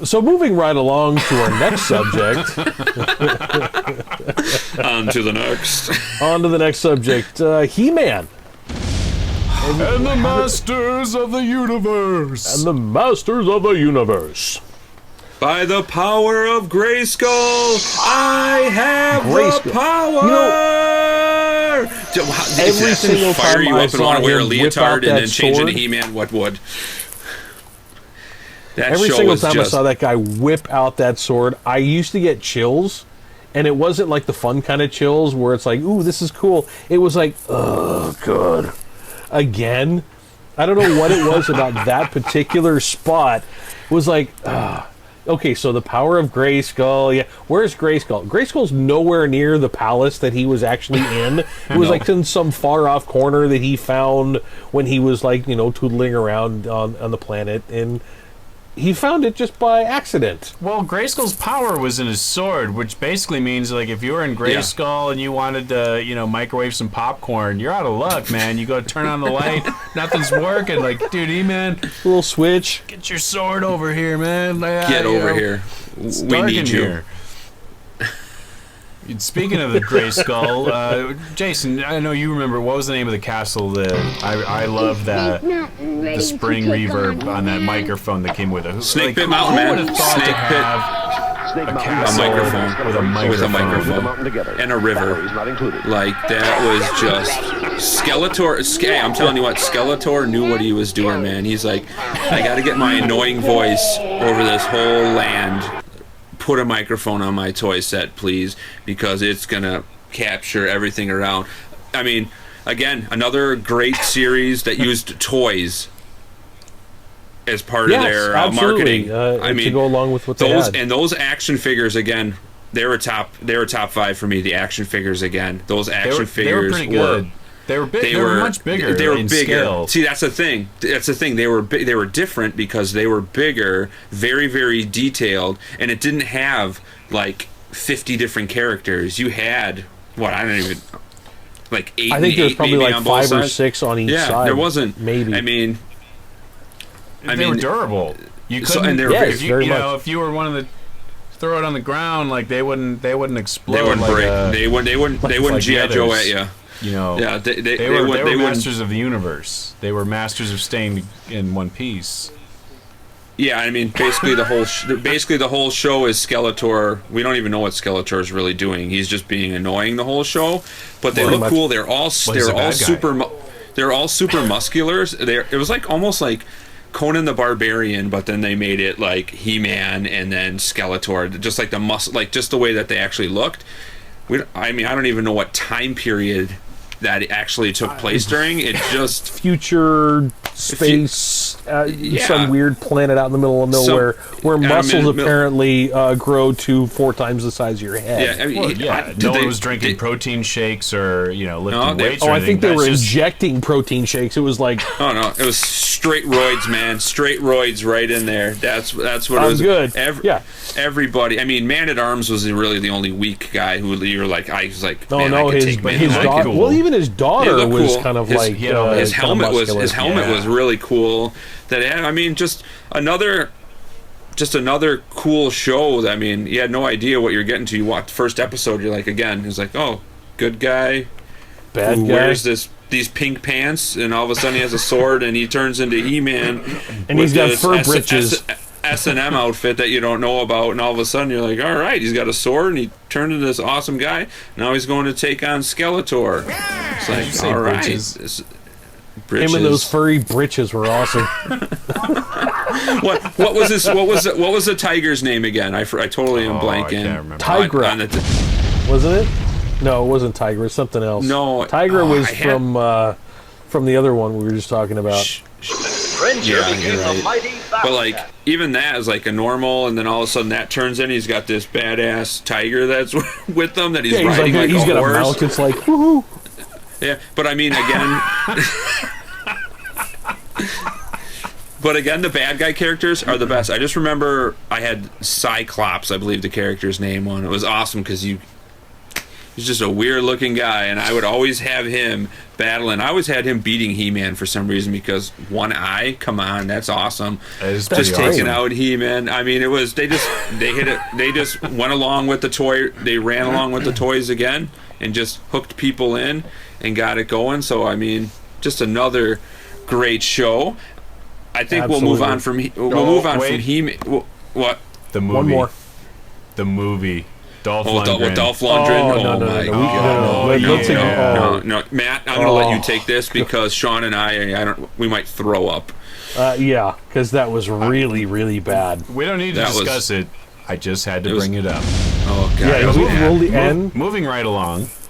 So moving right along to our next subject. On to the next. On to the next subject. He-Man. And the Masters of the Universe. And the Masters of the Universe. By the power of Grayskull, I have the power! Every single fire time you I up and saw want to wear a him whip leotard out and that then change into sword- He-Man, what would? That Every show single was time I just... saw that guy whip out that sword, I used to get chills. And it wasn't like the fun kind of chills where it's like, ooh, this is cool. It was like, oh, God. Again? I don't know what it was about that particular spot. It was like, okay, so the power of Grayskull. Yeah, where's Grayskull? Grayskull's nowhere near the palace that he was actually in. It was like in some far off corner that he found when he was like, tootling around on the planet. And he found it just by accident. Well, Grayskull's power was in his sword, which basically means, like, if you were in Grayskull and you wanted to, microwave some popcorn, you're out of luck, man. You go turn on the light, nothing's working. Like, dude, E-Man, Little switch. get your sword over here, man. Get over here. It's We dark need in you. here. Speaking of the Grayskull, Jason, I know you remember, what was the name of the castle that I love that the spring reverb on that microphone that came with it. Snake Pit Mountain, man. Who would have thought Snake to Pit. have a A castle microphone. with a microphone? And a river. Like, that was just... Skeletor... I'm telling you what, Skeletor knew what he was doing, man. He's like, I gotta get my annoying voice over this whole land. Put a microphone on my toy set, please, because it's gonna capture everything around. I mean, again, another great series that used toys as part of their marketing. I mean, to go along with what those they had. and those action figures again. They were top 5 for me. The action figures again. Those action figures they were pretty good. They were big. They were much bigger. They were in bigger. Scale. See, that's the thing. They were they were different because they were bigger, very, very detailed, and it didn't have like 50 different characters. You had I don't even like 8. I think there was probably like 5 or 6 on each side. Yeah, there wasn't. Maybe. I mean, They were durable. You couldn't. and they're Yes, if very you much. know, if you were one of the throw it on the ground, like they wouldn't explode. they wouldn't like break. They wouldn't like G.I. the Joe others. at you. You know, Yeah, they were masters of the universe. They were masters of staying in one piece. Yeah, I mean, basically the whole show is Skeletor. We don't even know what Skeletor is really doing. He's just being annoying the whole show. But they look cool. They're all he's a bad guy. They're all super muscular. It was like almost like Conan the Barbarian, but then they made it like He-Man and then Skeletor, just like just the way that they actually looked. I don't even know what time period that actually took place during. It just future space, some weird planet out in the middle of nowhere where muscles apparently grow to 4 times the size of your head. Yeah, I mean, no one was drinking protein shakes or lifting weights. Oh, or I think anything. they were That's just- injecting protein shakes. It was like, oh no, it was straight roids, man, straight roids right in there. That's what it was. Good. Everybody. I mean, Man at Arms was really the only weak guy who you were like, I was like, oh man, no, I could his take Man. daughter. cool. Well, even his daughter was cool. kind of His- like his helmet was muscular. was really cool. I mean, just another cool show. I mean, you had no idea what you're getting to. You watched the first episode, you're like, again, it's like, oh, good guy, Bad who guy. wears these pink pants, and all of a sudden he has a sword, and he turns into He-Man, And he's got fur britches. S&M outfit that you don't know about, and all of a sudden you're like, all right, he's got a sword, and he turned into this awesome guy. Now he's going to take on Skeletor. It's like, all right. britches? Britches. Him and those furry britches were awesome. What was this? What was the tiger's name again? I totally am blanking. I can't remember. Tigra. Wasn't it? No, it wasn't Tigra. It's something else. No, Tigra was from the other one we were just talking about. Yeah, you're right. But like, even that is like a normal, and then all of a sudden that turns in. He's got this badass tiger that's with him that he's riding like he's a got horse. a mount. It's like woohoo. Yeah, but I mean, again. But again, the bad guy characters are the best. I just remember I had Cyclops, I believe the character's name on. It was awesome because He's just a weird looking guy, and I would always have him battling. I always had him beating He-Man for some reason because one eye. Come on, that's awesome. That is just taking awesome. out He-Man. I mean, it was they hit it. They just went along with the toy. They ran along with the toys again and just hooked people in and got it going. So I mean, just another great show. I think Absolutely. we'll move on from He-Man. What? The movie. One more. The movie. Dolph Lundgren. With Dolph Lundgren. No, my no, God. no. Matt, I'm gonna let you take this because Sean and we might throw up. Yeah, because that was really, really bad. We don't need to discuss it. I just had to bring it up. Oh God. Yeah, we'll end. Moving right along.